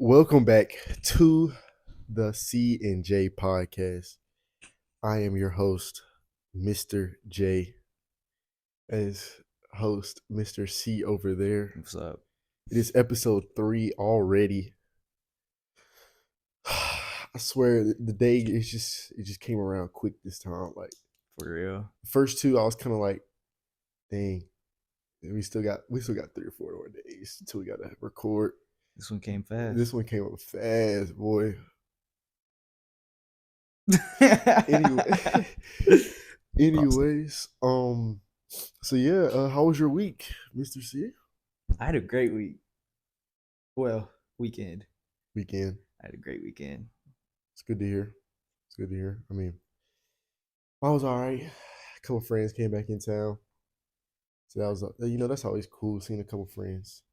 Welcome back to the C and J podcast. I am your host, Mr. J, as host, Mr. C over there. What's up? It is episode 3 already. I swear the day it just came around quick this time. Like For real? the first two, I was kind of like, dang, we still got 3 or 4 more days until we gotta record. This one came fast. This one came up fast, boy. Anyway, anyways, so yeah, how was your week, Mr. C? I had a great week. Well, weekend. Weekend. I had a great weekend. It's good to hear. It's good to hear. I mean, I was all right. A couple friends came back in town, so that was that's always cool seeing a couple friends.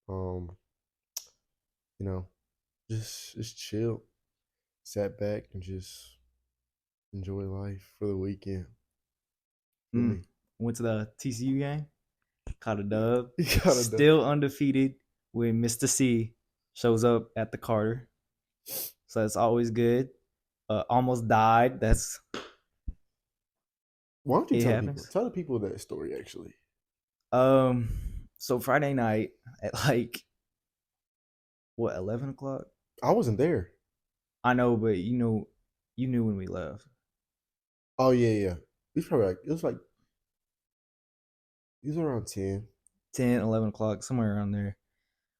Um, you know, just chill, sat back and just enjoy life for the weekend. Feel me? Went to the TCU game. Caught a dub. You got it done. Still undefeated when Mr. C shows up at the Carter. So that's always good. Almost died. That's Why don't you It tell happens. people? Tell the people that story actually. So Friday night at 11 o'clock? I wasn't there. I know, but you knew when we left. Oh yeah. It was around 10. 10, 11 o'clock, somewhere around there.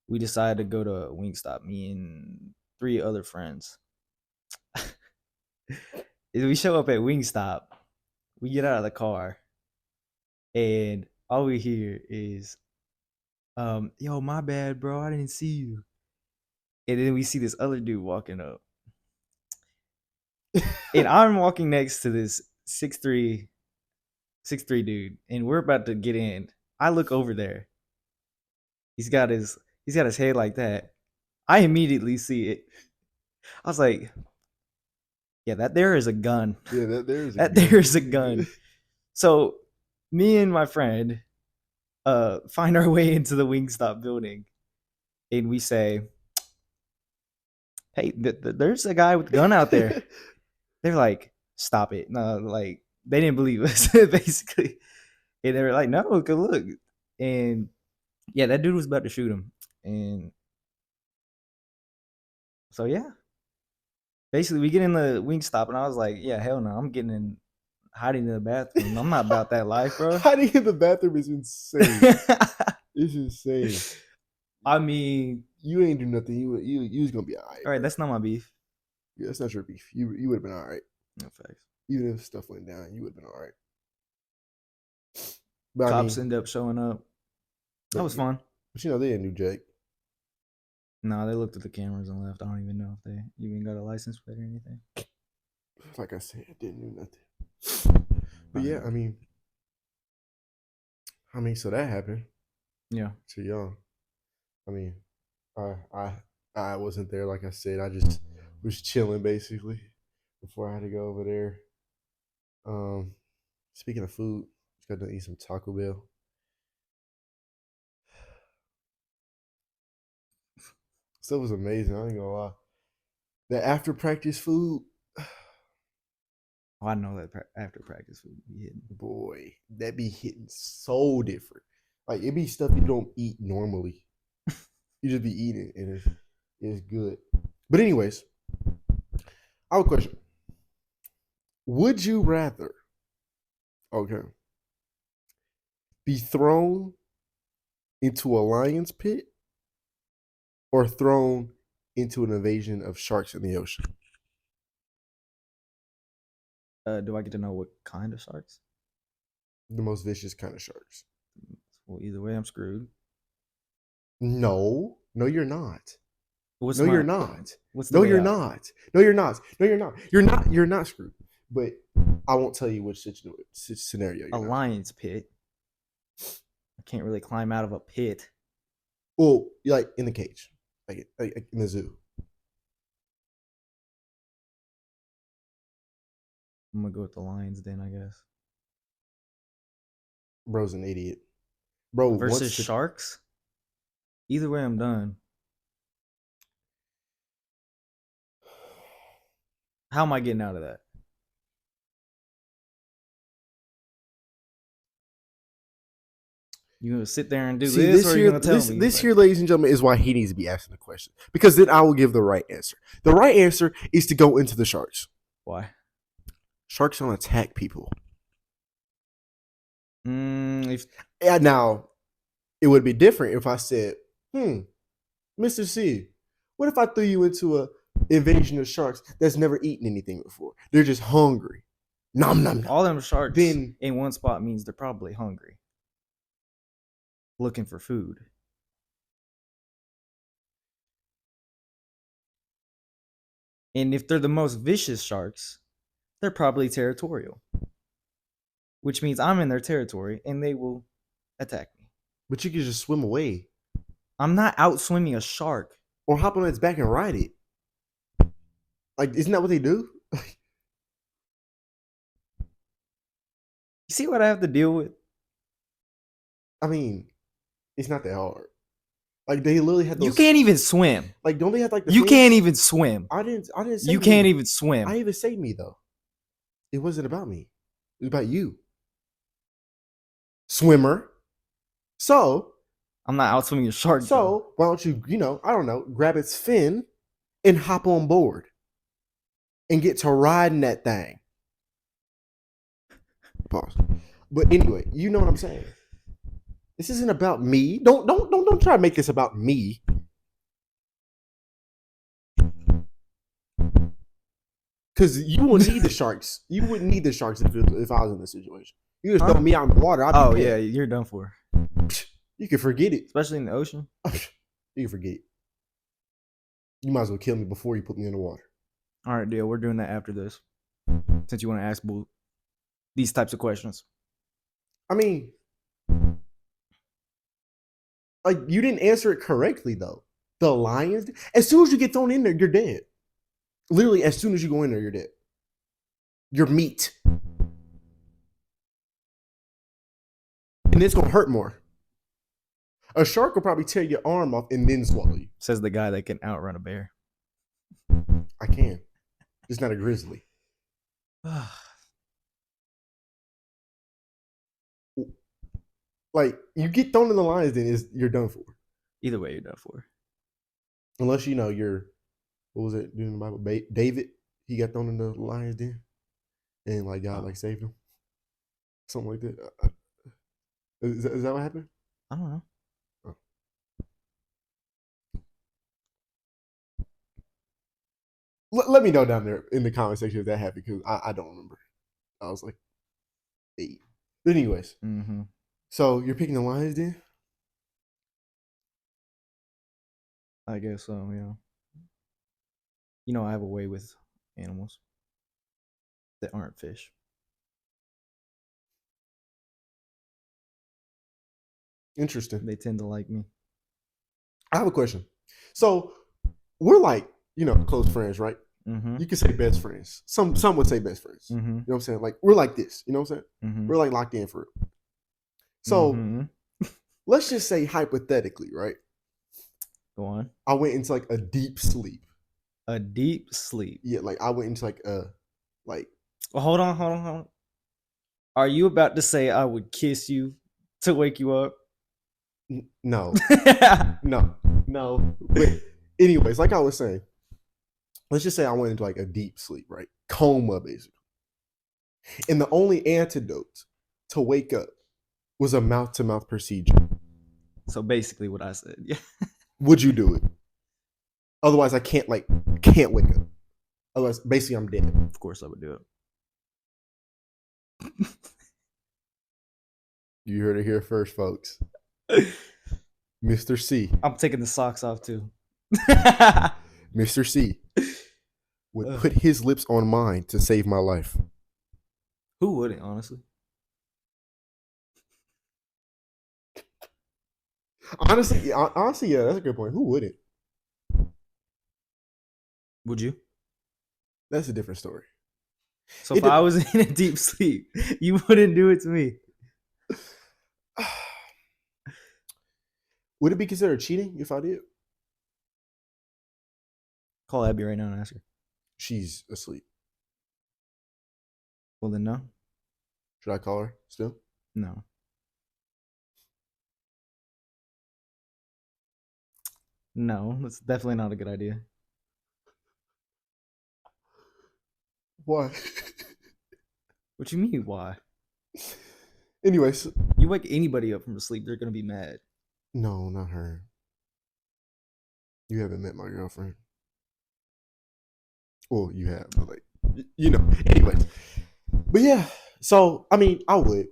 We decided to go to Wingstop, me and 3 other friends. We show up at Wingstop, we get out of the car, and all we hear is, yo, my bad, bro, I didn't see you. And then we see this other dude walking up. And I'm walking next to this 6'3" dude, and we're about to get in. I look over there. He's got his head like that. I immediately see it. I was like, yeah, that there is a gun. Yeah, there is a gun. So me and my friend find our way into the Wingstop building, and we say, hey, there's a guy with a gun out there. They're like, stop it. No, like, they didn't believe us, basically. And they were like, no, go look. And yeah, that dude was about to shoot him. And so yeah. Basically, we get in the Wingstop, and I was like, yeah, hell no, I'm getting in, hiding in the bathroom. I'm not about that life, bro. Hiding in the bathroom is insane. It's insane. I mean, You ain't do nothing. You was gonna be all right. All right, that's not my beef. Yeah, that's not your beef. You would have been all right. No facts. Even if stuff went down, you would have been all right. But Cops end up showing up. That was fun. But they didn't do jack. No, they looked at the cameras and left. I don't even know if they even got a license plate or anything. Like I said, it didn't do nothing. But yeah, I mean, so that happened. Yeah. To y'all. I mean, I wasn't there. Like I said, I just was chilling basically before I had to go over there. Speaking of food, just got to eat some Taco Bell. Stuff was amazing. I ain't gonna lie. The after practice food. Oh, I know that after practice food be hitting. Boy, that be hitting so different. Like it be stuff you don't eat normally. You just be eating it, and it's good. But anyways, I have a question. Would you rather, be thrown into a lion's pit or thrown into an invasion of sharks in the ocean? Do I get to know what kind of sharks? The most vicious kind of sharks. Well, either way, I'm screwed. No, you're not. You're not. What's You're not. You're not screwed. But I won't tell you which scenario. A lion's pit. I can't really climb out of a pit. Well, you're like in the cage, like in the zoo. I'm gonna go with the lions then, I guess. Bro's an idiot. Bro, versus sharks. Either way, I'm done. How am I getting out of that? You gonna sit there and do See, this, or are you gonna tell me? this here, ladies and gentlemen, is why he needs to be asking the question. Because then I will give the right answer. The right answer is to go into the sharks. Why? Sharks don't attack people. If Yeah, now, it would be different if I said, Mr. C, what if I threw you into a invasion of sharks that's never eaten anything before? They're just hungry. Nom nom nom. all them sharks Then in one spot means they're probably hungry, looking for food. And if they're the most vicious sharks, they're probably territorial, which means I'm in their territory and they will attack me. but you can just swim away I'm not out swimming a shark. or hop on its back and ride it. Like, isn't that what they do? You see what I have to deal with? I mean, it's not that hard. Like, they literally had those. You can't even swim. Like, don't they have like the? You fins? can't even swim. I didn't. Say You me. can't even swim. I even say me though. It wasn't about me. It was about you, swimmer. So I'm not out swimming a shark. So why don't you, I don't know, grab its fin and hop on board and get to riding that thing. Pause. But anyway, you know what I'm saying. This isn't about me. Don't try to make this about me. Because you wouldn't need the sharks. You wouldn't need the sharks if I was in this situation. You just throw me out in the water. Oh yeah, you're done for. You can forget it. Especially in the ocean. You can forget it. You might as well kill me before you put me in the water. All right, deal. We're doing that after this. Since you want to ask these types of questions. I mean, like, you didn't answer it correctly though. The lions. As soon as you get thrown in there, you're dead. Literally, as soon as you go in there, you're dead. You're meat. And it's gonna hurt more. A shark will probably tear your arm off and then swallow you. Says the guy that can outrun a bear. I can. It's not a grizzly. Like, you get thrown in the lion's den, you're done for. Either way, you're done for. Unless you're, what was it in the Bible? David, he got thrown in the lion's den, and like God saved him, something like that. Is that what happened? I don't know. Oh. Let me know down there in the comment section if that happened, because I don't remember. I was like 8. But anyways, so you're picking the lion's den? I guess so, yeah. I have a way with animals that aren't fish. Interesting. They tend to like me. I have a question. So we're like, close friends, right? Mm-hmm. You can say best friends. Some would say best friends. Mm-hmm. You know what I'm saying? Like, we're like this. You know what I'm saying? Mm-hmm. We're like locked in for it. So let's just say hypothetically, right? Go on. I went into like a deep sleep. A deep sleep. Yeah, like I went into like Well, hold on. Are you about to say I would kiss you to wake you up? No. No. But anyways, like I was saying, let's just say I went into like a deep sleep, right? Coma, basically. And the only antidote to wake up was a mouth-to-mouth procedure. So basically what I said. Yeah. Would you do it? Otherwise, I can't wake up. Otherwise, basically, I'm dead. Of course I would do it. You heard it here first, folks. Mr. C. I'm taking the socks off too. Mr. C would put his lips on mine to save my life. Who wouldn't, honestly? Honestly, yeah, that's a good point. Who wouldn't? Would you? That's a different story. So if I was in a deep sleep, you wouldn't do it to me. Would it be considered cheating if I did? Call Abby right now and ask her. She's asleep. Well, then no. Should I call her still? No. No, that's definitely not a good idea. Why? What you mean, why? Anyways, You wake anybody up from sleep, they're gonna be mad. no, not her. You haven't met my girlfriend. Well, you have, but like, you know. Anyways, but yeah. So I mean, I would,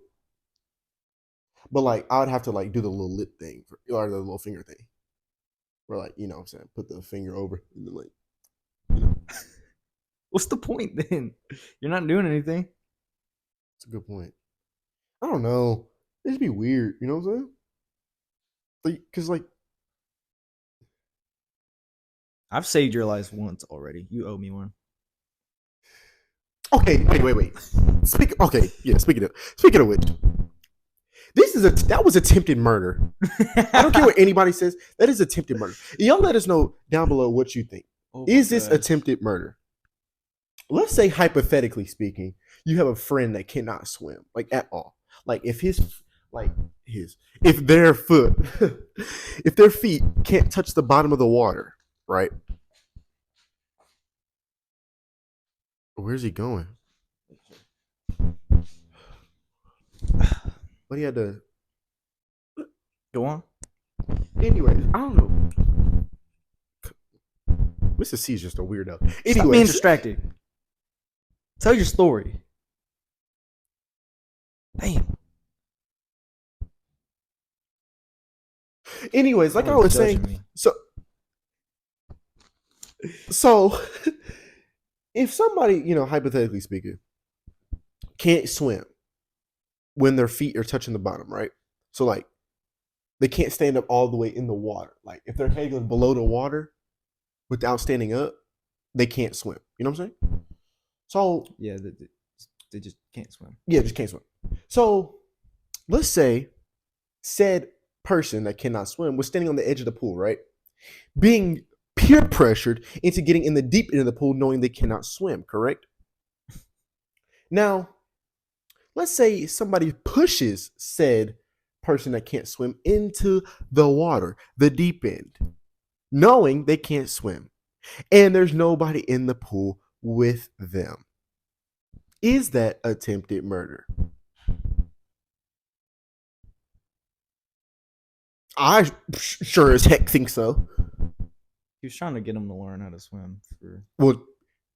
but like, I would have to like do the little lip thing or the little finger thing, where like, you know, what I'm saying, put the finger over and then like, you know, What's the point then? You're not doing anything. it's a good point. I don't know. It'd be weird, you know what I'm saying? Like, cause like, I've saved your life once already. You owe me one. okay, wait. Speaking of which, that was attempted murder. I don't care what anybody says. That is attempted murder. Y'all let us know down below what you think. Oh Is this attempted murder? Let's say hypothetically speaking, you have a friend that cannot swim, like at all. Like if if their foot, if their feet can't touch the bottom of the water, right? Where's he going? But he had to. Go on. Anyways, I don't know. Mr. C is just a weirdo. Stop being Anyways, distracted. Tell your story. Damn. anyways, like I Always was judging saying, me. so if somebody, you know, hypothetically speaking, can't swim when their feet are touching the bottom, right? So like they can't stand up all the way in the water. Like if their head goes below the water without standing up, they can't swim. You know what I'm saying? So Yeah, they just can't swim. yeah, just can't swim. So let's say said person that cannot swim was standing on the edge of the pool, right? Being peer pressured into getting in the deep end of the pool, knowing they cannot swim, correct? Now, let's say somebody pushes said person that can't swim into the water, the deep end, knowing they can't swim, and there's nobody in the pool with them. Is that attempted murder? I sure as heck think so. He was trying to get him to learn how to swim for Well,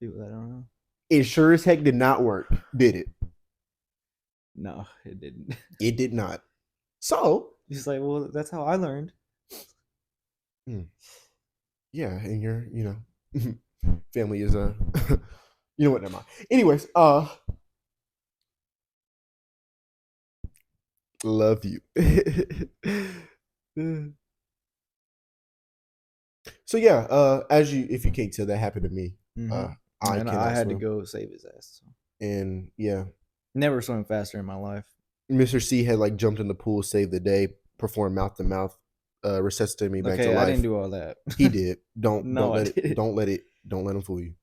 people that don't know. it sure as heck did not work, did it? No, it didn't. It did not. So, He's like, well, that's how I learned. yeah, and your, you know, family is a, you know what? Never mind. Anyways, love you. So yeah, if you can't tell, that happened to me. Mm-hmm. I And cannot I had swim, to go save his ass. So. and yeah, Never swim faster in my life. Mr. C had like jumped in the pool, saved the day, performed mouth to mouth, resuscitated me back to Okay, life. I didn't do all that. He did. Don't No, don't I let it. didn't. Don't let him fool you.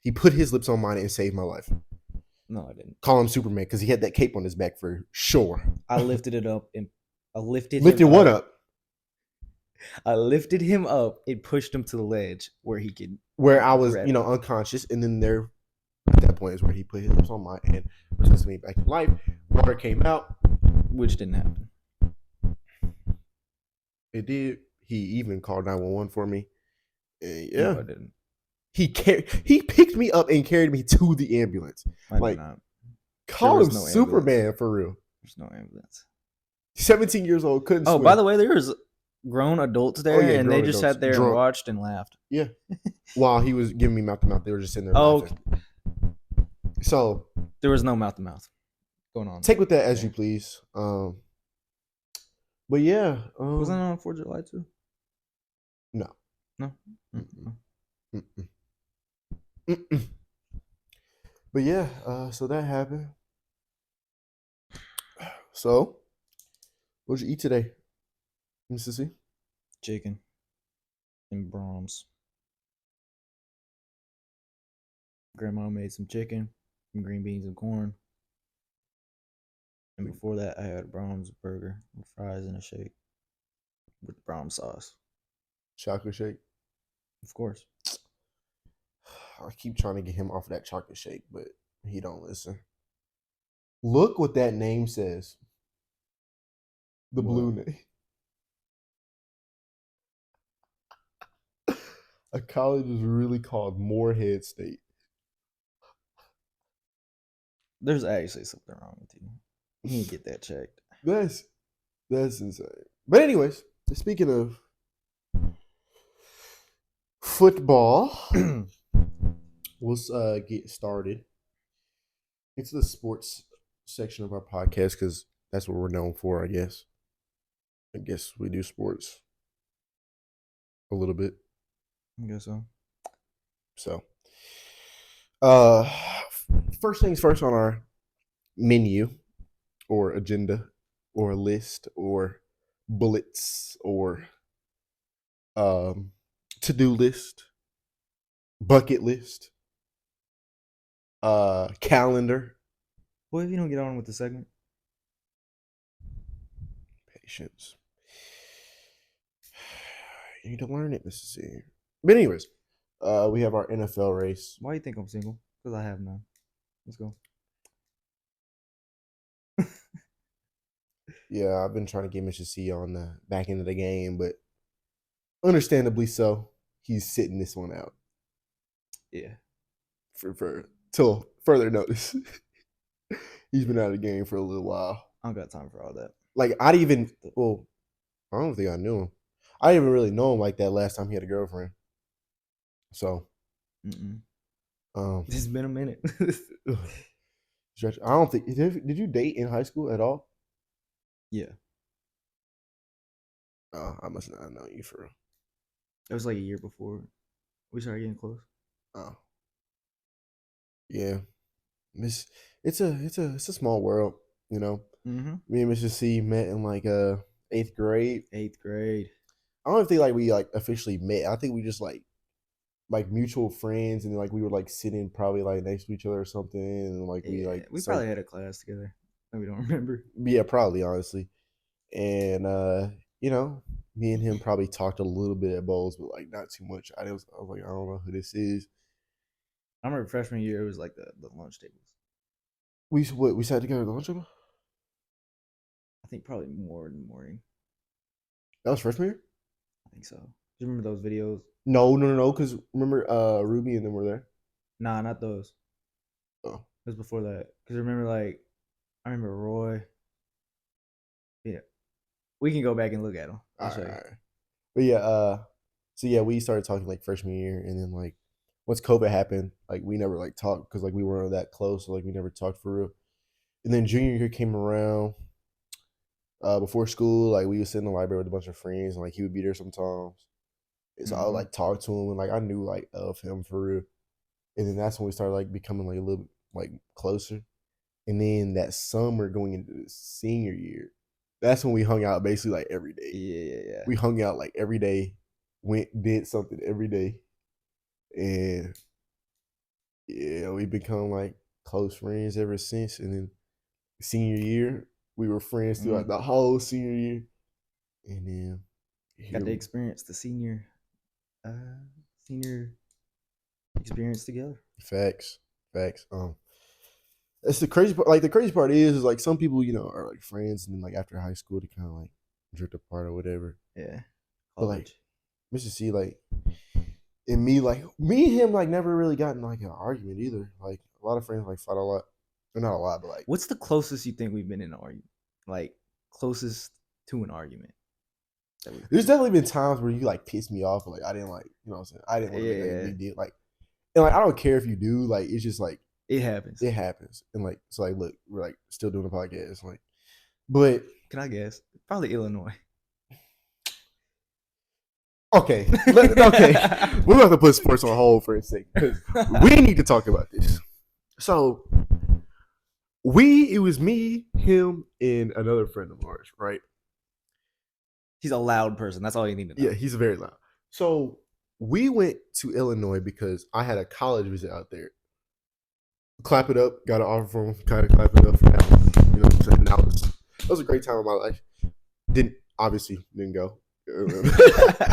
He put his lips on mine and saved my life. No, I didn't. Call him Superman because he had that cape on his back for sure. I lifted it up and I lifted What up? I lifted him up and pushed him to the ledge where he could. Where I was, grab you know, it. unconscious, and then there, at that point, is where he put his lips on mine and resuscitated me back to life. Water came out. Which didn't happen. It did. He even called 911 for me. And yeah, No, I didn't. He picked me up and carried me to the ambulance. I Like, did not. call him was no Superman ambulance. for real. There's no ambulance. 17 years old, couldn't swim. Oh, by the way, there was grown adults there, yeah, and they grown just adults, sat there drunk. and watched and laughed. Yeah. While he was giving me mouth to mouth, they were just sitting there Oh, laughing. So there was no mouth to mouth going on. take with that as you please. But yeah, Was that on 4th of July too? No. No. But yeah, so that happened. So, what'd you eat today, Mrs. C? Chicken and Brahms. Grandma made some chicken, some green beans and corn. And before that, I had Brahms burger with fries and a shake with Brahms sauce. Chocolate shake. Of course. I keep trying to get him off of that chocolate shake, but he don't listen. Look what that name says. The What? blue name. A college is really called Moorhead State. There's actually something wrong with you. You need to get that checked. That's insane. But anyways, speaking of football, let's get started into the sports section of our podcast because that's what we're known for, I guess. I guess we do sports a little bit. I guess so. So, first things first on our menu or agenda or list or bullets or to-do list, bucket list, calendar. What if you don't get on with the segment? Patience. You need to learn it, Mrs. C. But anyways, we have our NFL race. Why do you think I'm single? Because I have none. Let's go. Yeah, I've been trying to get Mr. C on the back end of the game, but understandably so, he's sitting this one out. Yeah. For till further notice. He's been out of the game for a little while. I don't got time for all that. Like I don't think I knew him. I didn't even really know him like that last time he had a girlfriend. So, It's been a minute. I don't think did you date in high school at all? Yeah. Oh, I must not have known you for real. It was like a year before we started getting close. Oh, yeah. It's a small world, you know. Mm-hmm. Me and Mr. C met in like 8th grade. 8th grade. I don't think like we like officially met. I think we just like mutual friends, and like we were like sitting probably like next to each other or something, and like we probably had a class together that we don't remember. Yeah, probably honestly. And you know, me and him probably talked a little bit at bowls, but like not too much. I was like, I don't know who this is. I remember freshman year it was like the lunch tables. We sat together at the lunch table? I think probably more in the morning. That was freshman year? I think so. Do you remember those videos? No, because remember Ruby and them were there? Nah, not those. Oh. It was before that. Because remember I remember Roy. Yeah. We can go back and look at them. All right. But yeah, so yeah, we started talking like freshman year, and then like once COVID happened, like we never like talked because like we weren't that close, so like we never talked for real. And then junior year came around. Before school, like we would sit in the library with a bunch of friends, and like he would be there sometimes. And so I would like talk to him, and like I knew like of him for real. And then that's when we started like becoming like a little like closer. And then that summer going into the senior year, that's when we hung out basically like every day. Yeah. We hung out like every day, did something every day. And yeah, we become like close friends ever since. And then senior year, we were friends throughout the whole senior year. And then got to experience the senior experience together. Facts. That's the crazy part. Like the crazy part is like some people, you know, are like friends, and then like after high school, they kind of like drift apart or whatever. Yeah. But like, Mr. C, like, and me and him, like, never really gotten like an argument either. Like a lot of friends like fight a lot, or not a lot, but like. What's the closest you think we've been in an argument? Like closest to an argument? There's definitely been times where you like pissed me off, but like I didn't like, you know what I'm saying? I didn't want to make like a big deal. Like, and like I don't care if you do, like it's just like it happens. And like so like look, we're like still doing a podcast. Like, but can I guess? Probably Illinois. Okay. Okay. We're about to put sports on hold for a second because we need to talk about this. So it was me, him, and another friend of ours, right? He's a loud person. That's all you need to know. Yeah, he's very loud. So we went to Illinois because I had a college visit out there. Clap it up. Got an offer from him. Kind of clap it up for that one. You know what I'm saying? That was a great time of my life. Didn't go.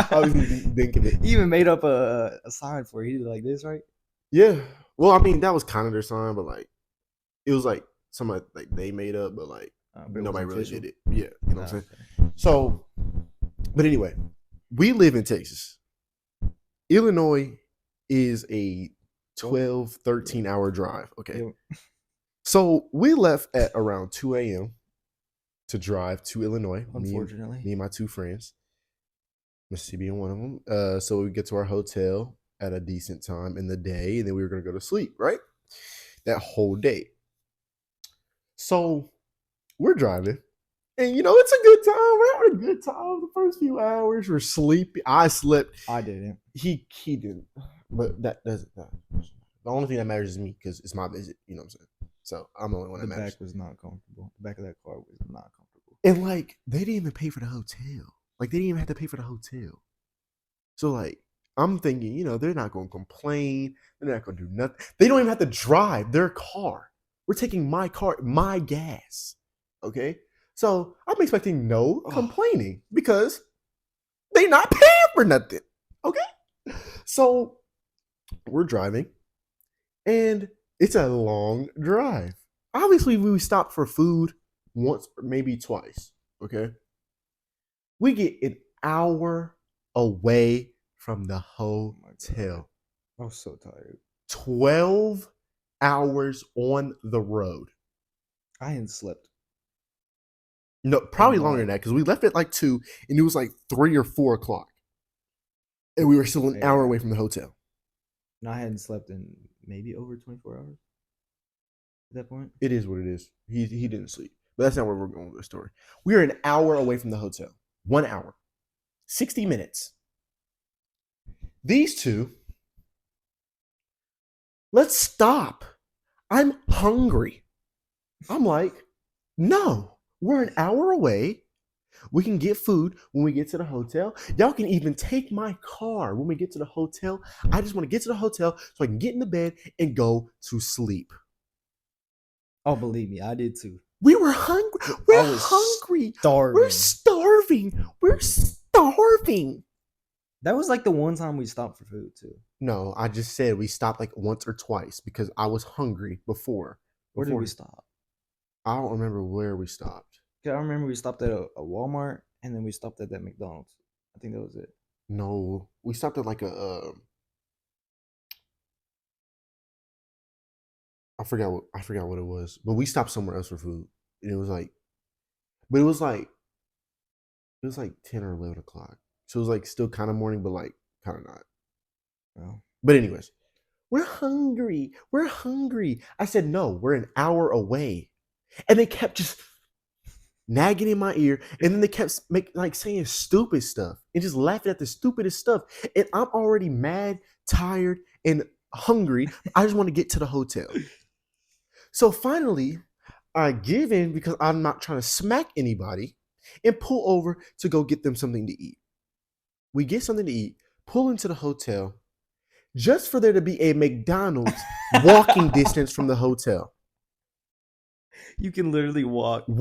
Obviously didn't get it. He even made up a sign for it. He did like this, right? Yeah. Well, I mean, that was kind of their sign, but like it was like somebody like they made up, but like But nobody really official. did it. Yeah, you know what I'm Okay. saying? So, but anyway, we live in Texas. Illinois is a 12, 13 hour drive. Okay. Yep. So we left at around 2 a.m. to drive to Illinois. Unfortunately. Me and my two friends, Mississippi being one of them. So we get to our hotel at a decent time in the day, and then we were going to go to sleep, right? That whole day. So we're driving, and it's a good time. We're having a good time. The first few hours, we're sleepy. I slept. I didn't. He didn't, but that doesn't. The only thing that matters is me because it's my visit. You know what I'm saying? So I'm the only one The that matters. back was not comfortable. The back of that car was not comfortable. And like they didn't even pay for the hotel. Like they didn't even have to pay for the hotel. So like I'm thinking, they're not going to complain. They're not going to do nothing. They don't even have to drive their car. We're taking my car, my gas. Okay. So I'm expecting no complaining because they not paying for nothing. Okay. So we're driving and it's a long drive. Obviously, we stopped for food once or maybe twice. Okay. We get an hour away from the hotel. I was so tired. 12 hours on the road. I hadn't slept. No, probably longer than that because we left at like 2 and it was like 3 or 4 o'clock. And we were still an hour away from the hotel. And I hadn't slept in maybe over 24 hours at that point. It is what it is. He didn't sleep. But that's not where we're going with the story. We are an hour away from the hotel. 1 hour. 60 minutes. These two, let's stop. I'm hungry. I'm like, no, we're an hour away. We can get food when we get to the hotel. Y'all can even take my car when we get to the hotel. I just want to get to the hotel so I can get in the bed and go to sleep. Oh, believe me, I did too. We were hungry. We're hungry. Starving. We're starving. We're starving. That was like the one time we stopped for food too. No, I just said we stopped like once or twice because I was hungry before. Where did we stop? I don't remember where we stopped. I remember we stopped at a Walmart and then we stopped at that McDonald's. I think that was it. No, we stopped at like I forgot what it was, but we stopped somewhere else for food, and it was like 10 or 11 o'clock, so it was like still kind of morning, but like kind of not. Well, but anyways, we're hungry. We're hungry. I said no. We're an hour away, and they kept just nagging in my ear, and then they kept saying stupid stuff and just laughing at the stupidest stuff, and I'm already mad, tired, and hungry. I just want to get to the hotel. So finally, I give in because I'm not trying to smack anybody and pull over to go get them something to eat. We get something to eat, pull into the hotel, just for there to be a McDonald's walking distance from the hotel. You can literally walk. We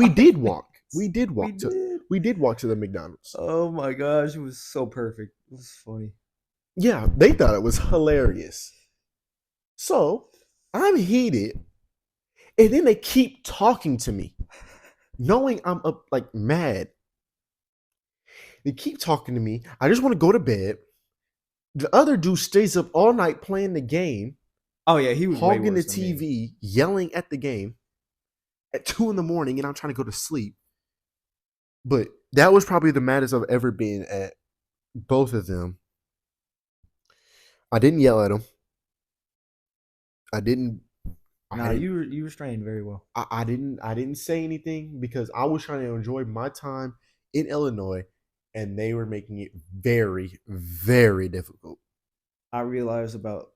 did walk. We did walk to the McDonald's. Oh my gosh, it was so perfect. It was funny. Yeah, they thought it was hilarious. So I'm heated, and then they keep talking to me, knowing I'm up like mad. They keep talking to me. I just want to go to bed. The other dude stays up all night playing the game. Oh yeah, he was hogging the TV, yelling at the game at 2 a.m, and I'm trying to go to sleep. But that was probably the maddest I've ever been at both of them. I didn't yell at them. You restrained very well. I didn't say anything because I was trying to enjoy my time in Illinois, and they were making it very, very difficult. I realized about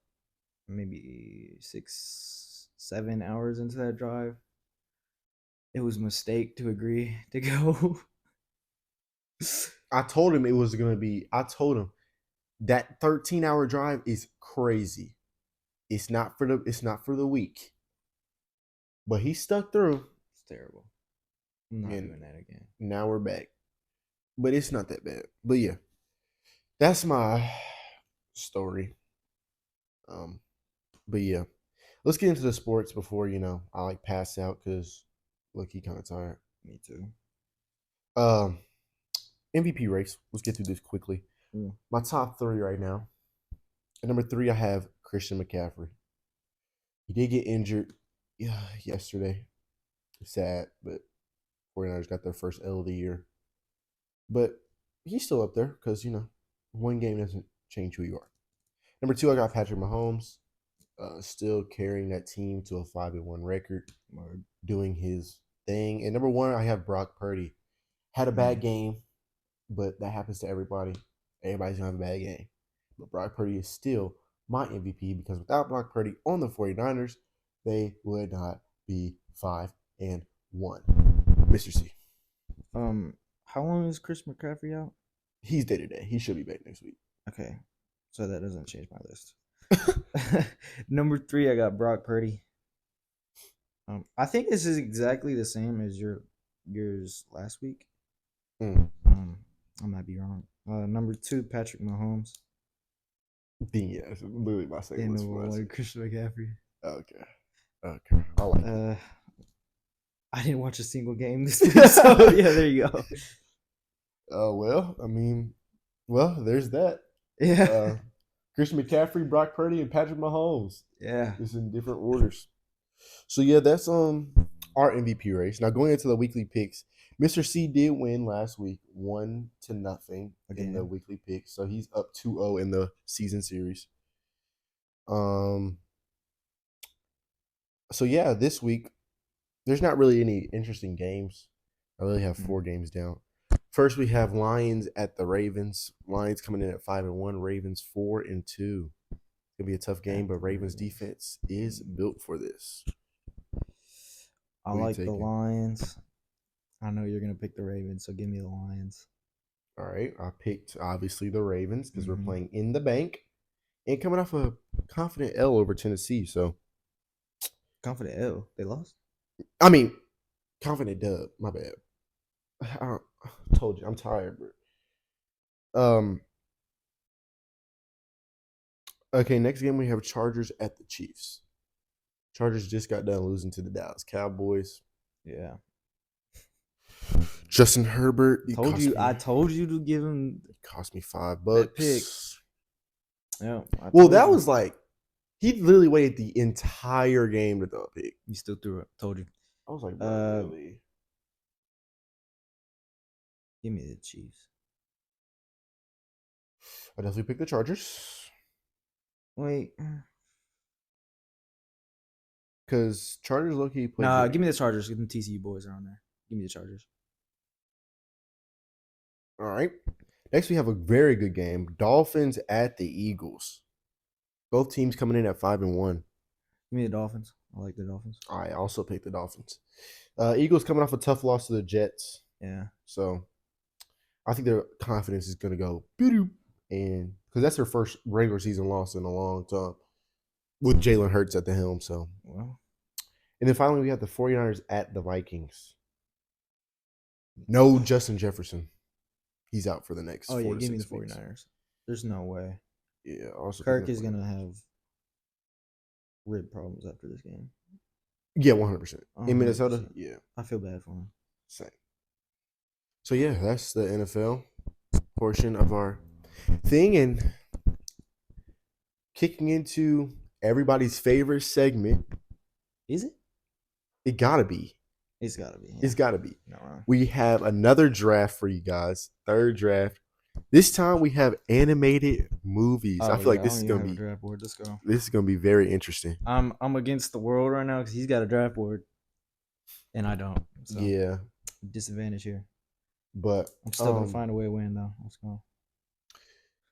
maybe 6-7 hours into that drive, it was a mistake to agree to go. I told him that 13-hour drive is crazy. It's not for the weak. but he stuck through, It's terrible. I'm not and doing that again. now we're back. But it's not that bad. But yeah, that's my story. Um, but yeah, let's get into the sports before I like pass out because look, he kind of tired. Me too. Um, MVP race. Let's get through this quickly. Mm. My top three right now. At number three, I have Christian McCaffrey. He did get injured yesterday. Sad, but 49ers got their first L of the year. But he's still up there because, one game doesn't change who you are. Number two, I got Patrick Mahomes, still carrying that team to a 5-1 record, doing his thing. And number one, I have Brock Purdy. Had a bad game, but that happens to everybody. Everybody's going to have a bad game. But Brock Purdy is still my MVP because without Brock Purdy on the 49ers, they would not be 5-1. Mr. C. How long is Chris McCaffrey out? He's day to day. He should be back next week. Okay, so that doesn't change my list. Number three, I got Brock Purdy. I think this is exactly the same as yours last week. I might be wrong. Number two, Patrick Mahomes. Yeah, it's literally my second And list. number one, Christian McCaffrey. Okay. I like it. I didn't watch a single game this week, so yeah, there you go. There's that. Yeah. Christian McCaffrey, Brock Purdy, and Patrick Mahomes. Yeah. It's in different orders. So yeah, that's our MVP race. Now going into the weekly picks, Mr. C did win last week, 1-0 in the weekly picks. So he's up 2-0 in the season series. So yeah, this week there's not really any interesting games. I really have 4 games down. First, we have Lions at the Ravens. Lions coming in at 5-1. Ravens 4-2. It's gonna be a tough game, but Ravens defense is built for this. I like the Lions. I know you're gonna pick the Ravens, so give me the Lions. All right, I picked obviously the Ravens because we're playing in the bank and coming off a confident L over Tennessee. So confident L, they lost. I mean, confident dub. My bad. I told you I'm tired, bro. Okay, next game we have Chargers at the Chiefs. Chargers just got done losing to the Dallas Cowboys. Yeah. Justin Herbert. I told you to give him. It cost me $5. Pick. Yeah. Well, that was like he literally waited the entire game to throw a pick. You still threw it. Told you. I was like, bro, really? Give me the Chiefs. I definitely picked the Chargers. Wait. Because Chargers low-key played. Nah, give me the Chargers. Give them TCU boys are on there. Give me the Chargers. All right. Next, we have a very good game. Dolphins at the Eagles. Both teams coming in at 5-1. Give me the Dolphins. I like the Dolphins. I also picked the Dolphins. Eagles coming off a tough loss to the Jets. Yeah. So I think their confidence is going to go and because that's their first regular season loss in a long time with Jalen Hurts at the helm. So, well. And then finally, we have the 49ers at the Vikings. No Justin Jefferson. He's out for the next 4 to 6 give me the weeks. 49ers. There's no way. Yeah. Also, Kirk is going to have rib problems after this game. Yeah, 100%. In Minnesota? Yeah. I feel bad for him. Same. So, yeah, that's the NFL portion of our thing. And kicking into everybody's favorite segment. Is it? It gotta be. It's gotta be. Yeah. It's gotta be. No. We have another draft for you guys. Third draft. This time we have animated movies. I feel like this is gonna be draft board. Let's go. This is gonna be very interesting. I'm against the world right now because he's got a draft board, and I don't. So yeah. Disadvantage here. But I'm still gonna find a way to win though. Let's go.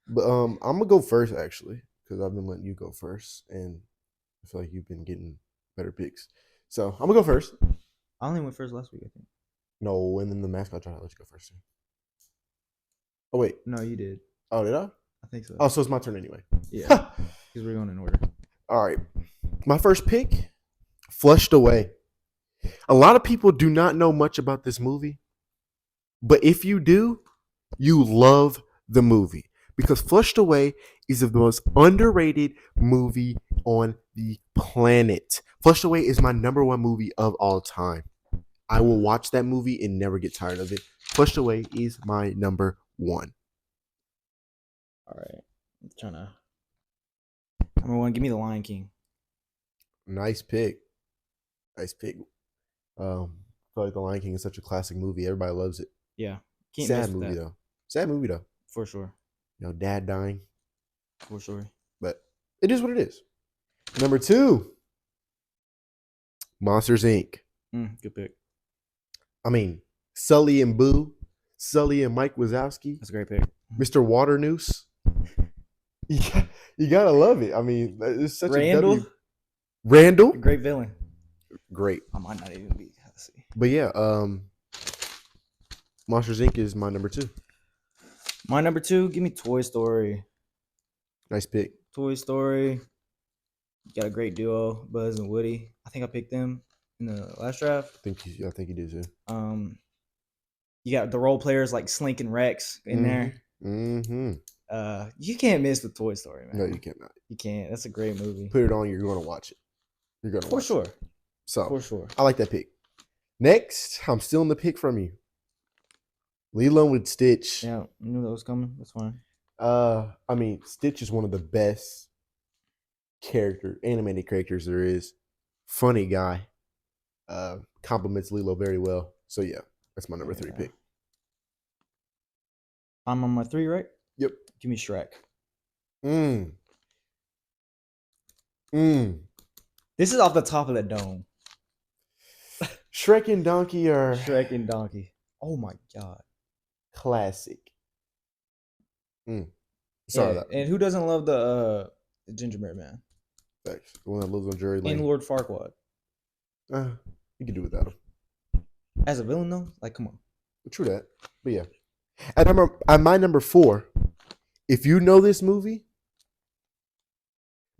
But I'm gonna go first actually because I've been letting you go first, and I feel like you've been getting better picks. So I'm gonna go first. I only went first last week, I think. No, and then the mascot tried to let you go first. Too. Oh wait, no, you did. Oh, did I? I think so. Oh, so it's my turn anyway. Yeah, because we're going in order. All right, my first pick, Flushed Away. A lot of people do not know much about this movie, but if you do, you love the movie because Flushed Away is the most underrated movie on the planet. Flushed Away is my number one movie of all time. I will watch that movie and never get tired of it. Flushed Away is my number one. All right. I'm trying to. Number one, give me The Lion King. Nice pick. Nice pick. I feel like The Lion King is such a classic movie. Everybody loves it. Yeah. Can't miss Sad with movie that. though. Sad movie though. For sure. You know, dad dying. For sure. But it is what it is. Number 2, Monsters Inc. Good pick. I mean, Sully and Boo, Sully and Mike Wazowski, That's a great pick. Mr. Waternoose. Yeah, you gotta love it. I mean, it's such Randall? a W. Randall, Great villain. great. I might not even be. Let's see. But yeah, Monsters Inc. is my number 2. My number 2, give me Toy Story. Nice pick. Toy Story. You got a great duo, Buzz and Woody. I think I picked them in the last draft. I think you did too. You got the role players like Slink and Rex in there. Mm-hmm. You can't miss with Toy Story, man. No, you cannot. You can't. That's a great movie. Put it on. You're going to watch it. You're going to For watch sure. it. So For sure. I like that pick. Next, I'm stealing the pick from you. Lilo with Stitch. Yeah, I knew that was coming. That's fine. I mean, Stitch is one of the best animated characters there is. Funny guy. Compliments Lilo very well. So yeah, that's my number 3 pick. I'm on my 3, right? Yep. Give me Shrek. This is off the top of the dome. Shrek and Donkey are Shrek and Donkey. Oh my god. classic. Sorry that. And who doesn't love the Gingerbread Man? Thanks. The one that lives on Drury Lane. And Lord Farquaad. You can do without him. As a villain though? Like, come on. True that. But yeah. At my number 4, if you know this movie,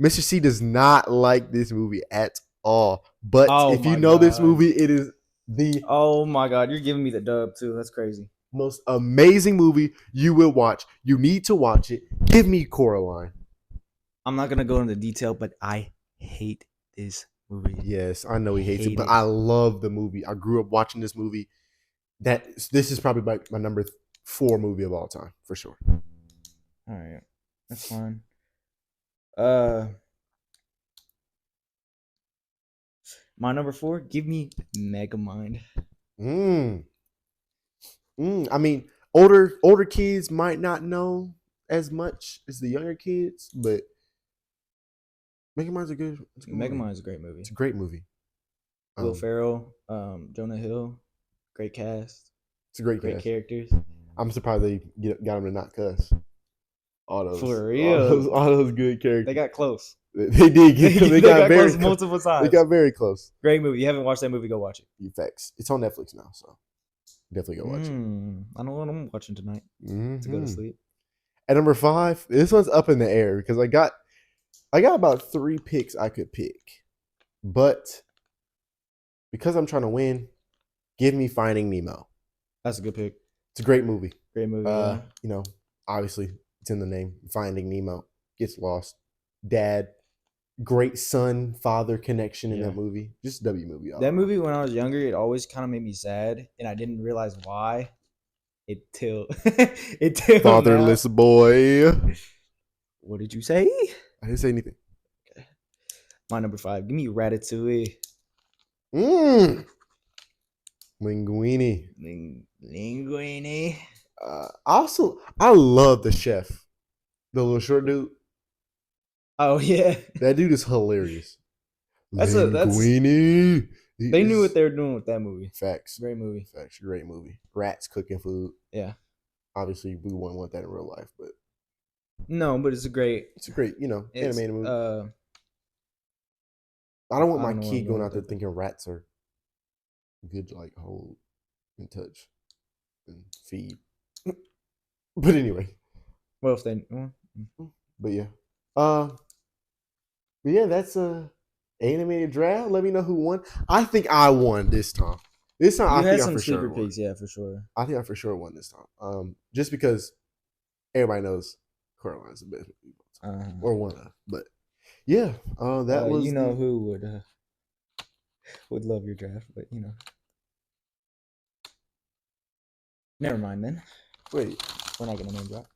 Mr. C does not like this movie at all. But if you know this movie, it is the oh my god, you're giving me the dub too. That's crazy. most amazing movie you will watch. You need to watch it. Give me Coraline. I'm not gonna go into detail, but I hate this movie. Yes, I know he hates it, but I love the movie. I grew up watching this movie. This is probably my number 4 movie of all time, for sure. All right, that's fine. My number 4, give me Megamind. I mean, older kids might not know as much as the younger kids, but Megamind's a good. Megamind's a great movie. It's a great movie. Will Ferrell, Jonah Hill, great cast. It's a great characters. I'm surprised they got him to not cuss. All those for real, all those good characters. They got close. They did get. They got very close multiple times. They got very close. Great movie. You haven't watched that movie? Go watch it. You facts. It's on Netflix now, so definitely go watch it. I know what I'm watching tonight to go to sleep. At number 5, this one's up in the air because I got about 3 picks I could pick, but because I'm trying to win, give me Finding Nemo. That's a good pick. It's a great movie. Great movie. Yeah. You know, obviously it's in the name. Finding Nemo gets lost. Dad, great son father connection in that movie. Just a W movie. That movie when I was younger, it always kind of made me sad, and I didn't realize why. Until Fatherless now. Boy. What did you say? I didn't say anything. Okay. My number 5. Give me Ratatouille. Linguini. Linguini. I love the chef. The little short dude. Oh yeah. That dude is hilarious. Linguini. They knew what they were doing with that movie. Facts. Great movie. Facts. Great movie. Rats cooking food. Yeah. Obviously, we wouldn't want that in real life, but no, but it's a great, animated movie. I don't want my kid going out there thinking rats are good to like hold and touch and feed. But anyway. Well, if they but yeah. But yeah, that's Animated draft. Let me know who won. I think I won this time. This time, You I had think I some for sleeper sure won. picks, yeah, for sure. I think I for sure won this time. Just because everybody knows Carolina's the best or one of. But yeah, that was You know the. who would love your draft, but you know, never mind. Then Wait, we're not gonna name drop.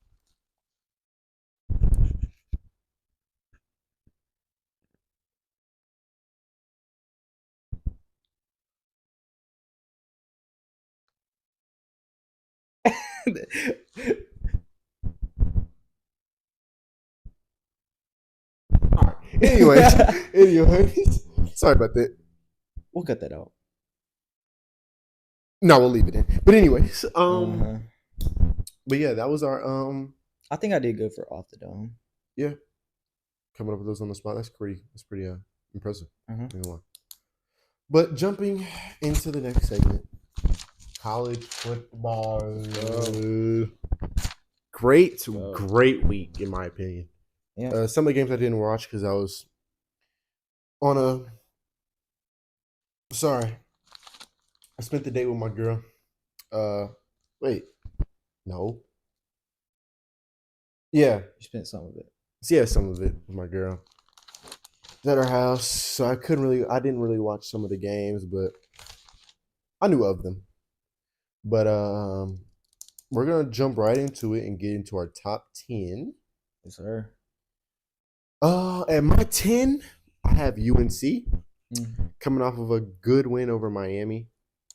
all right. Anyways, sorry about that. We'll cut that out. No, we'll leave it in. But anyways, Uh-huh. but yeah, that was our I think I did good for off the dome. yeah, coming up with those on the spot. That's pretty impressive. Uh-huh. But jumping into the next segment, college football. Great week in my opinion. Yeah. Some of the games I didn't watch because I was on a. Sorry, I spent the day with my girl. Wait, no. Yeah, You spent some of it. yeah, some of it with my girl. It's at her house, so I didn't really watch some of the games, but I knew of them. But we're gonna jump right into it and get into our top 10. Yes, sir. At my 10, I have UNC Mm. coming off of a good win over Miami.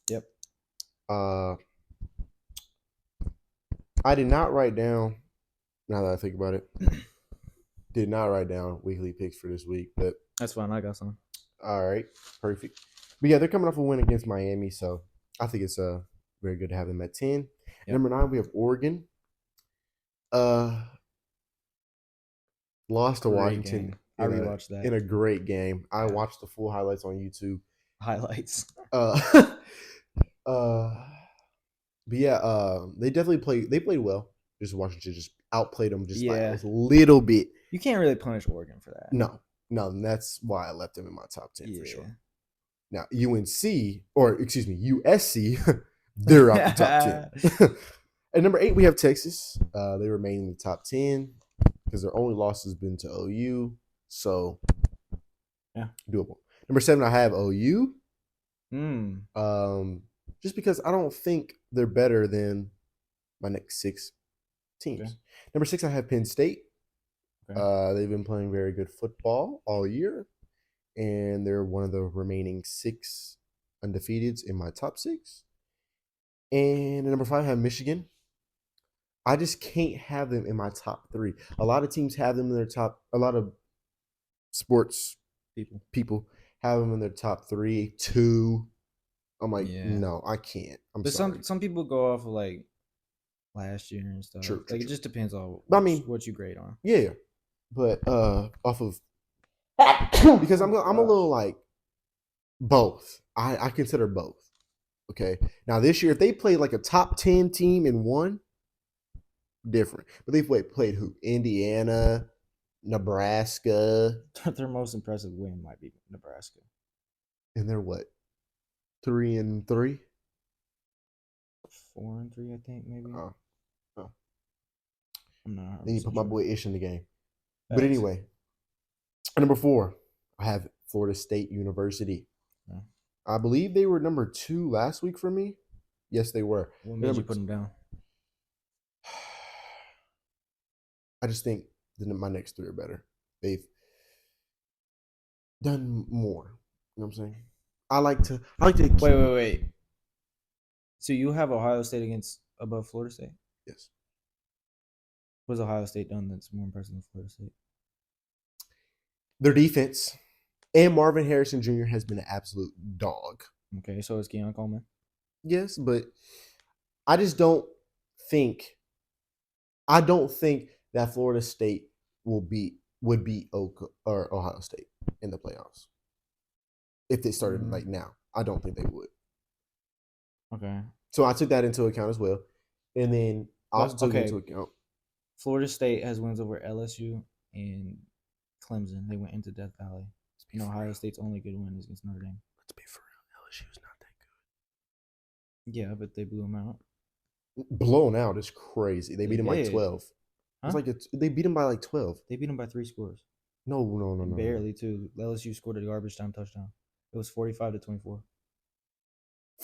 Yep. I did not write down. Now that I think about it, did not write down weekly picks for this week, but That's fine. I got some. all right, perfect. But yeah, they're coming off a win against Miami, so I think it's very good to have them at 10. Yep. Number 9, we have Oregon. Lost to Great Washington. game. I rewatched that. In a great game. I watched the full highlights on YouTube. Highlights. But yeah, they definitely played. They played well. Just Washington just outplayed them just like a little bit. You can't really punish Oregon for that. No, and that's why I left them in my top 10 for Yeah. sure. Now UNC, or excuse me, USC, they're out the top 10. At number 8, we have Texas. They remain in the top 10 because their only loss has been to OU. So yeah, doable. Number 7, I have OU. Mm. Just because I don't think they're better than my next 6 teams. Okay. Number 6, I have Penn State. Okay. They've been playing very good football all year, and they're one of the remaining 6 undefeateds in my top 6. And at number 5, I have Michigan. I just can't have them in my top 3. A lot of teams have them in their top. A lot of sports people have them in their top 3, 2. I'm like, no, I can't. But sorry. Some people go off of like last year and stuff. True. It just depends on what you grade on. Yeah, but off of because I'm a little like both. I consider both. Okay. Now this year, if they played like a top 10 team and won, different. But they've played who? Indiana, Nebraska. Their most impressive win might be Nebraska. And they're what? 3-3? 4-3, I think, maybe. Oh. I'm not. Then you put my boy Ish in the game. But anyway, number 4, I have Florida State University. Yeah. I believe they were number 2 last week for me. Yes, they were. What made you put them down? I just think my next 3 are better. They've done more. You know what I'm saying? I like to. Wait. So you have Ohio State above Florida State? Yes. What's Ohio State done that's more impressive than Florida State? Their defense and Marvin Harrison Jr. has been an absolute dog. Okay, so is Keon Coleman. Yes, but I just don't think. I don't think that Florida State would beat Ohio State in the playoffs if they started like now. I don't think they would. Okay. So I took that into account as well, and then I also took into account. Florida State has wins over LSU and Clemson. They went into Death Valley. And Ohio State's only good win is against Notre Dame. Let's be for real. LSU's not that Yeah, but they blew them out. good. Blown out is crazy. They They beat him like did. 12. Huh? They beat him by like 12. They beat them by 3 scores. No. Barely, too. LSU scored a garbage time touchdown. It was 45-24.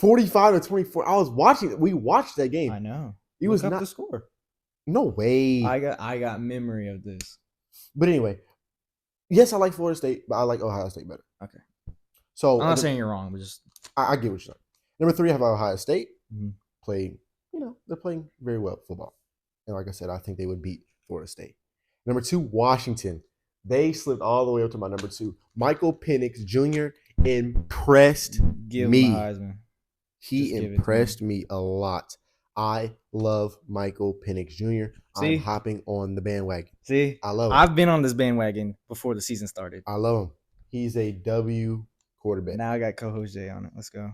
45-24. I was watching it. We watched that game. I know. It Look was up not. the score. No way. I got memory of this. But anyway, yes, I like Florida State, but I like Ohio State better. Okay. So I'm not saying you're wrong, but just I get what you're saying. Number 3, I have Ohio State. Mhm. Played, they're playing very well football. And like I said, I think they would beat Florida State. Number 2, Washington. They slipped all the way up to my number 2. Michael Penix Jr. impressed give me. him the Heisman. He impressed me a lot. I love Michael Penix Jr. See? I'm hopping on the bandwagon. See, I love him. I've been on this bandwagon before the season started. I love him. He's a W quarterback. Now I got co-host Jay on it. Let's go.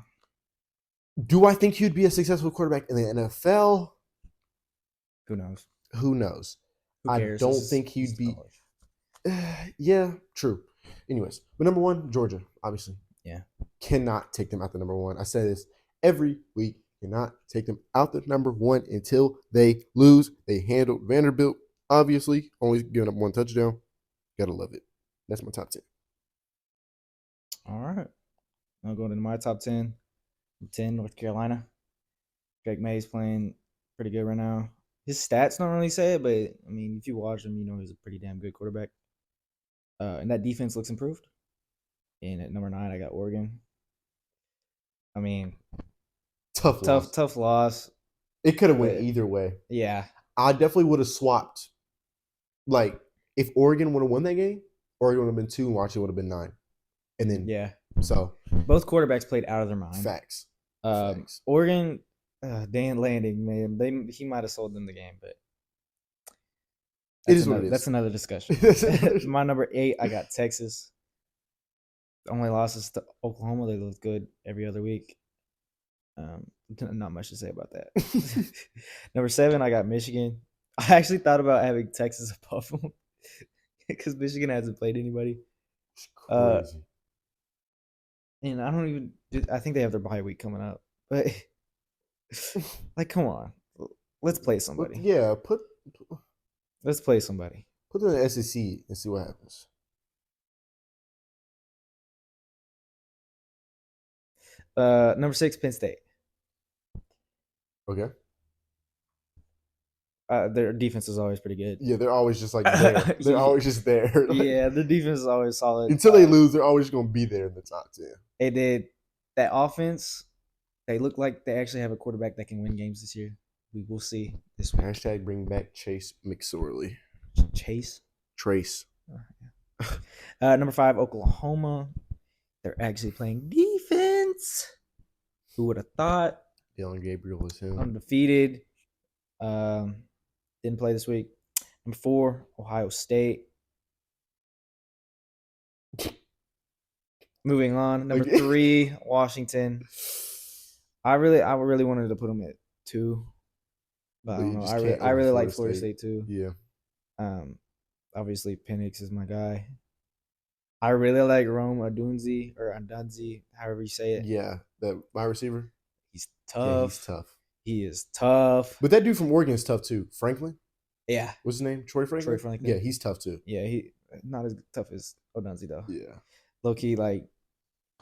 Do I think he'd be a successful quarterback in the NFL? Who knows? Who knows? Who cares? I don't think he'd be. Yeah, true. Anyways, but number 1, Georgia, obviously. Yeah. Cannot take them out the number 1. I say this every week. Cannot take them out the number 1 until they lose. They handled Vanderbilt, obviously, only giving up 1 touchdown. Gotta love it. That's my top 10. All right. I'll go into my top 10. 10, North Carolina. Drake May's playing pretty good right now. His stats don't really say it, but I mean, if you watch him, you know he's a pretty damn good quarterback. And that defense looks improved. And at number 9, I got Oregon. I mean, Tough loss. It could have went either way. Yeah. I definitely would have swapped. Like, if Oregon would have won that game, Oregon would have been 2 and Washington would have been 9. And then, yeah. So, both quarterbacks played out of their mind. Facts. Oregon, Dan Lanning, man, he might have sold them the game, but it is what it is. That's another discussion. My number 8, I got Texas. The only losses to Oklahoma. They look good every other week. Not much to say about that. Number 7, I got Michigan. I actually thought about having Texas above them because Michigan hasn't played anybody. It's crazy. And I think they have their bye week coming up. But, like, come on. Let's play somebody. Yeah, let's play somebody. Put them in the SEC and see what happens. Number 6, Penn State. Okay. Their defense is always pretty good. Yeah, they're always just like there. They're always just there. Like, yeah, the defense is always solid. Until they lose, they're always going to be there in the top 10. They did that offense. They look like they actually have a quarterback that can win games this year. We will see this week. Hashtag bring back Chase McSorley. Trace. Number 5, Oklahoma. They're actually playing defense. Who would have thought? Dylan Gabriel is him. Undefeated. Didn't play this week. Number 4, Ohio State. Moving on. Number 3, Washington. I really wanted to put them at 2. But I don't know. I really like Florida State too. Yeah. Obviously Penix is my guy. I really like Rome Odunze, however you say it. Yeah, that wide receiver. He's tough. Yeah, he's tough. He is tough. But that dude from Oregon is tough too. Franklin? Yeah. What's his name? Troy Franklin? Yeah, he's tough too. Yeah, he not as tough as Odunze though. Yeah. Low key, like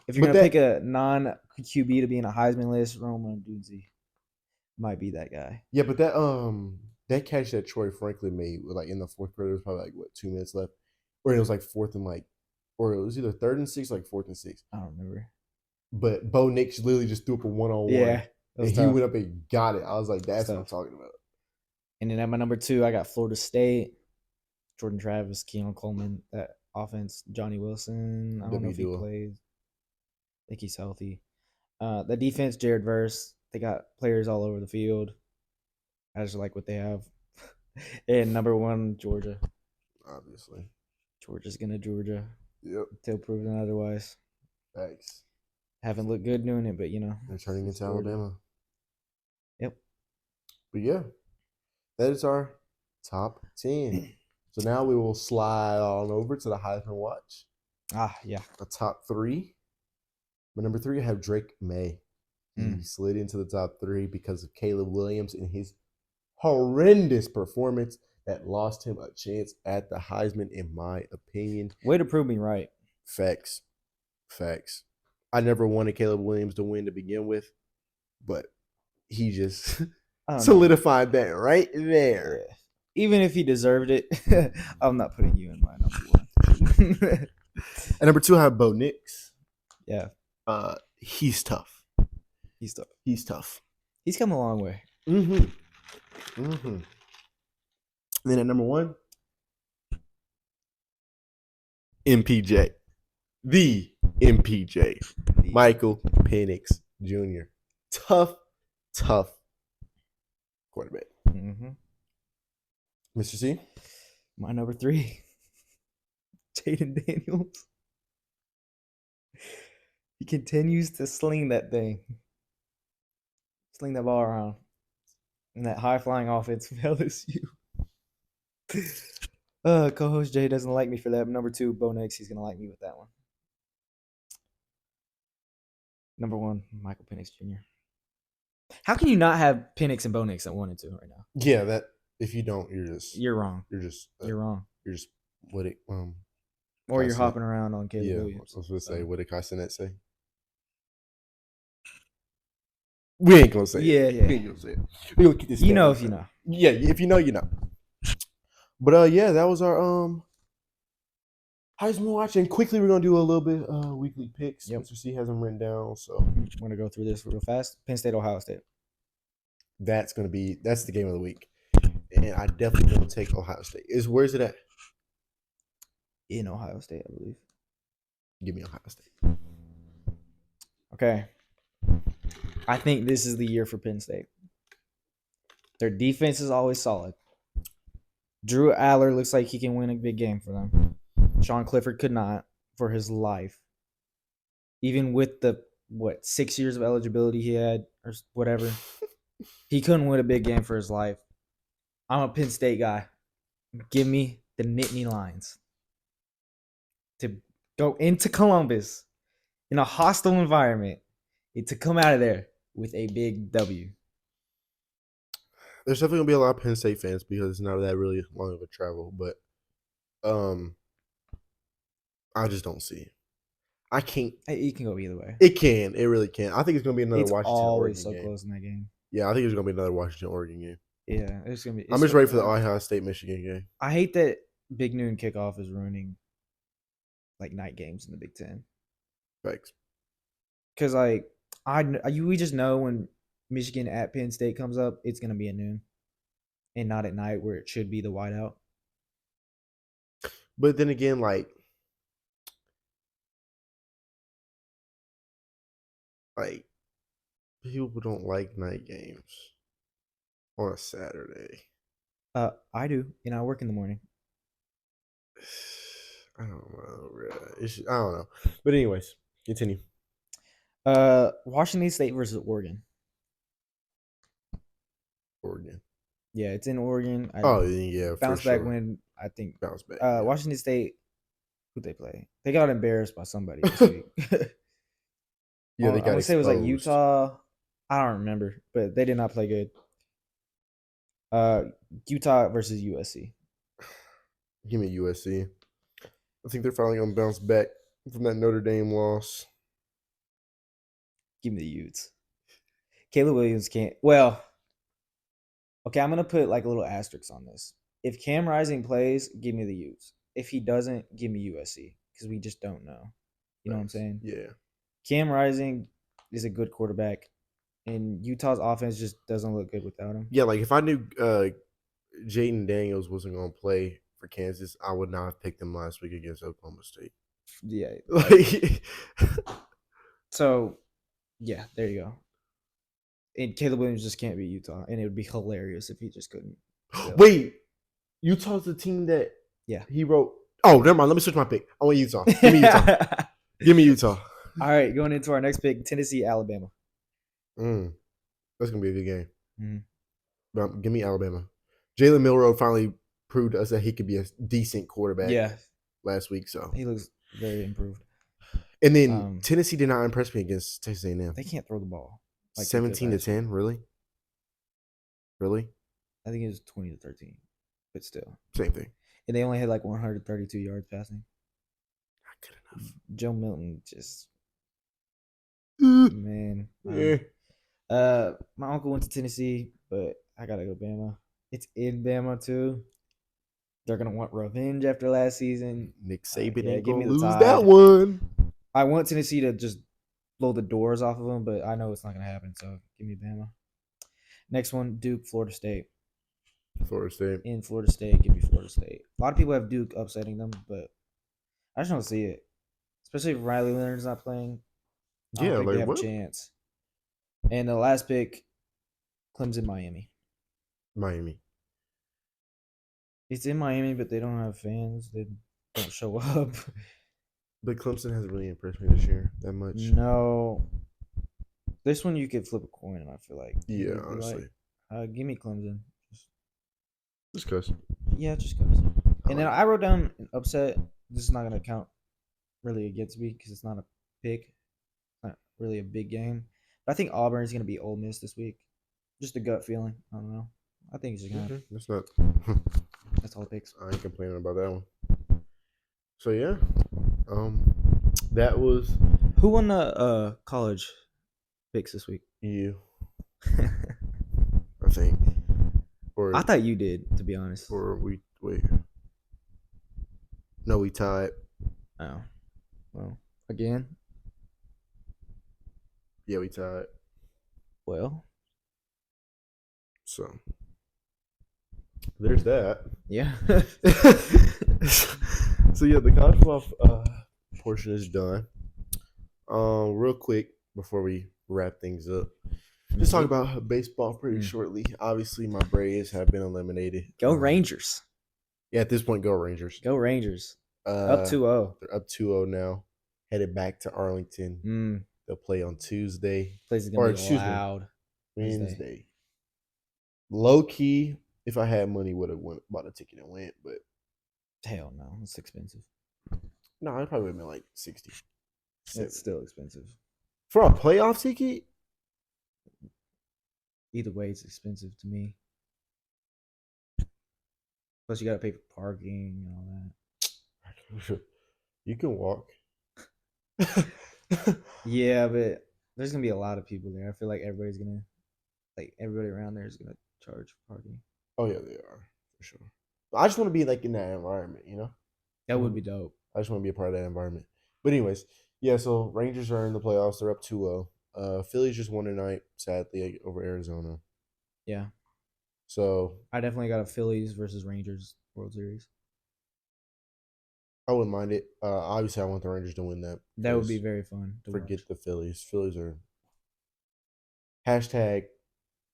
if you're gonna pick a non QB to be in a Heisman list, Rome Odunze might be that guy. Yeah, but that catch that Troy Franklin made, like in the 4th quarter, was probably like 2 minutes left, or it was like 4th and or it was either 3rd and 6, like 4th and 6. I don't remember. But Bo Nix literally just threw up a 1-on-1. Yeah, and he went up and got it. I was like, that's what I'm talking about. And then at my number 2, I got Florida State, Jordan Travis, Keon Coleman. That offense, Johnny Wilson. I don't know if he plays. I think he's healthy. The defense, Jared Verse. They got players all over the field. I just like what they have. And number 1, Georgia. Obviously. Georgia's going to Georgia. Yep. Until proven otherwise. Thanks. Haven't looked good doing it, but they're turning into Alabama. Yep. But yeah, that is our top 10. So now we will slide on over to the Heisman Watch. Yeah. a top three. But number three, I have Drake May. He Mm. slid into the top three because of Caleb Williams and his horrendous performance that lost him a chance at the Heisman, in my opinion. Way to prove me right. Facts. Facts. I never wanted Caleb Williams to win to begin with, but he just I don't know. solidified that right there. Yeah. Even if he deserved it, I'm not putting you in my number one. And number two, I have Bo Nix. Yeah. He's tough. He's tough. He's tough. He's come a long way. Mm-hmm. Mm-hmm. And then at number one, MPJ. The MPJ. Michael Penix Jr. Tough quarterback. Mm-hmm. Mr. C? My number three, Jaden Daniels. He continues to sling that thing. Sling that ball around. In that high-flying offense of LSU. Co-host Jay doesn't like me for that. Number two, Bo Nix, he's going to like me with that one. Number one, Michael Penix Jr. How can you not have Penix and Bo Nix at 1 and 2 right now? Yeah, that if you don't, You're wrong. You're just You're wrong. You're just what it Or you're hopping around on Caleb yeah, Williams. I was gonna say, what did Castanet say? We ain't gonna say it. Yeah. We ain't gonna say it. We gonna keep this. You know if you know. Yeah, if you know, you know. But yeah, that was our Heisman watch. And quickly we're gonna do a little bit weekly picks. Yep. Mr. C has them written down, so I'm gonna go through this real fast. Penn State, Ohio State. that's the game of the week. And I definitely gonna take Ohio State. Where's it at? In Ohio State, I believe. Give me Ohio State. Okay. I think this is the year for Penn State. Their defense is always solid. Drew Aller looks like he can win a big game for them. Sean Clifford could not for his life. Even with the 6 years of eligibility he had or whatever, he couldn't win a big game for his life. I'm a Penn State guy. Give me the Nittany Lions to go into Columbus in a hostile environment and to come out of there with a big W. There's definitely gonna be a lot of Penn State fans because it's not that really long of a travel, but I just don't see it. I can't. It can go either way. It can. It really can. I think it's gonna be another It's Washington always Oregon so game. close in that game. Yeah, I think it's gonna be another Washington Oregon game. Yeah, it's gonna be. I'm just ready for the Ohio State Michigan game. I hate that Big Noon kickoff is ruining like night games in the Big Ten. Thanks. Because we just know when Michigan at Penn State comes up, it's gonna be at noon, and not at night where it should be the whiteout. But then again, like people don't like night games on a Saturday. I do, and I work in the morning. I don't know, really. I don't know. But anyways, continue. Washington State versus Oregon. Oregon. Yeah, it's in Oregon. Yeah. Bounce back win, I think. Bounce back. Yeah. Washington State, who'd they play? They got embarrassed by somebody this week. Yeah, they got. I would say it was like Utah. I don't remember, but they did not play good. Utah versus USC. Give me USC. I think they're finally gonna bounce back from that Notre Dame loss. Give me the Utes. Caleb Williams can't. Well, okay, I'm gonna put like a little asterisk on this. If Cam Rising plays, give me the Utes. If he doesn't, give me USC because we just don't know. You know what I'm saying? Yeah. Cam Rising is a good quarterback, and Utah's offense just doesn't look good without him. Yeah, like if I knew Jaden Daniels wasn't going to play for Kansas, I would not have picked him last week against Oklahoma State. Yeah. Like, so, yeah, there you go. And Caleb Williams just can't beat Utah, and it would be hilarious if he just couldn't. So. Wait, Utah's the team that he wrote. Oh, never mind. Let me switch my pick. I want Utah. Give me Utah. Give me Utah. All right, going into our next pick, Tennessee, Alabama. That's gonna be a good game. Mm-hmm. But give me Alabama. Jalen Milroe finally proved to us that he could be a decent quarterback. Yeah, last week. So, He looks very improved. and then Tennessee did not impress me against Texas A&M. They can't throw the ball. Like 17-10, really? Really? I think it was 20-13, but still. Same thing. And they only had like 132 yards passing. Not good enough. Joe Milton just man. Yeah. My uncle went to Tennessee, but I gotta go Bama. It's in Bama too. They're gonna want revenge after last season. Nick Saban Yeah, ain't give gonna me the lose Tide. that one. I want Tennessee to just blow the doors off of them, but I know it's not gonna happen. So give me Bama. Next one, Duke, Florida State. Florida State. In Florida State, give me Florida State. A lot of people have Duke upsetting them, but I just don't see it. Especially if Riley Leonard's not playing. I don't think they have a chance. And the last pick, Clemson, Miami. Miami. It's in Miami, but they don't have fans. They don't show up. But Clemson hasn't really impressed me this year that much. No. This one you could flip a coin, I feel like. Yeah, honestly. Like, give me Clemson. Just cuz. Yeah, just cuz. And then I wrote down an upset. This is not going to count really against me because it's not a pick. It's not really a big game. But I think Auburn is going to be Ole Miss this week. Just a gut feeling. I don't know. I think it's just going to happen. That's not. That's all the picks. I ain't complaining about that one. So yeah, that was. Who won the college picks this week? You. I think. Or I thought you did, to be honest. Or we wait. No, we tied. Oh, well, again. Yeah, we tied. Well, so there's that. Yeah. So yeah, the college football portion is done. Real quick before we wrap things up, just talk about baseball pretty shortly. Obviously, my Braves have been eliminated. Go Rangers. Yeah, at this point, go Rangers. Go Rangers. Up 2-0. They're up 2-0 now. Headed back to Arlington. They'll play on Tuesday. Place is gonna be loud. Wednesday. Low key, if I had money, would have bought a ticket and went, but hell no, it's expensive. No, it probably would have been like 60. It's still expensive. For a playoff ticket? Either way, it's expensive to me. Plus, you got to pay for parking and all that. You can walk. Yeah, but there's going to be a lot of people there. I feel like everybody around there is going to charge for parking. Oh, yeah, they are. For sure. I just want to be like in that environment, you know? That would be dope. I just want to be a part of that environment. But anyways, yeah, so Rangers are in the playoffs. They're up 2-0. Phillies just won tonight, sadly, over Arizona. Yeah. So I definitely got a Phillies versus Rangers World Series. I wouldn't mind it. Obviously, I want the Rangers to win that. That would be very fun. Forget the Phillies. Phillies are hashtag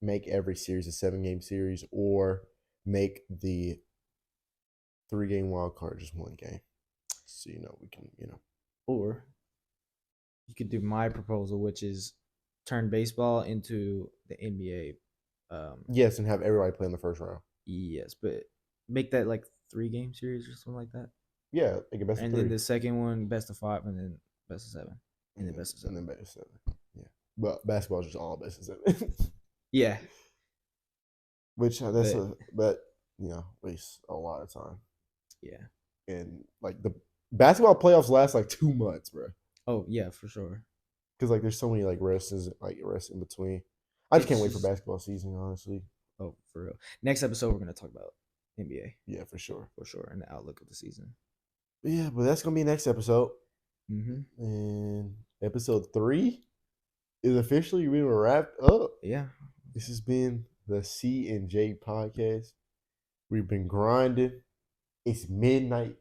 make every series a 7-game series or make the 3-game wild card just 1 game. So, we can, Or you could do my proposal, which is turn baseball into the NBA. Yes, and have everybody play in the first round. Yes, but make that like 3-game series or something like that. Yeah, like a best of 3. And then the second one, best of 5, and then best of 7. And then best of 7. And then best of 7. Yeah. But basketball is just all best of 7. Yeah. Which, wastes a lot of time. Yeah. And, like, the basketball playoffs last, like, 2 months, bro. Oh, yeah, for sure. Because, like, there's so many, like, rests in between. I just can't wait for basketball season, honestly. Oh, for real. Next episode, we're going to talk about NBA. Yeah, for sure. For sure, and the outlook of the season. Yeah, but that's going to be next episode. Mm-hmm. And episode 3 is officially being wrapped up. Yeah. This has been the C&J podcast. We've been grinding. It's midnight.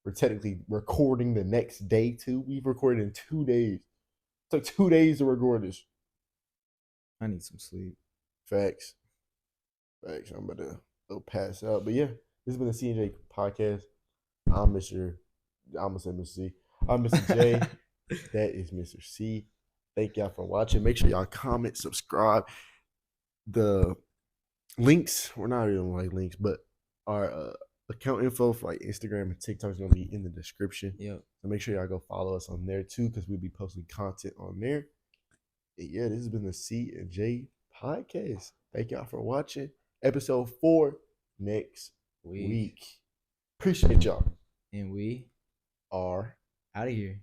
We're technically recording the next day, too. We've recorded in 2 days. It took 2 days to record this. I need some sleep. Facts. I'm about to go pass out. But yeah, this has been the C&J podcast. I'm Mr. C. I'm Mr. J. That is Mr. C. Thank y'all for watching. Make sure y'all comment, subscribe. The links, we're not even like links, but our account info for like Instagram and TikTok is gonna be in the description. Yep. So make sure y'all go follow us on there too, because we'll be posting content on there. And yeah, this has been the C and J podcast. Thank y'all for watching. Episode 4 next week. Appreciate y'all. And we Are out of here.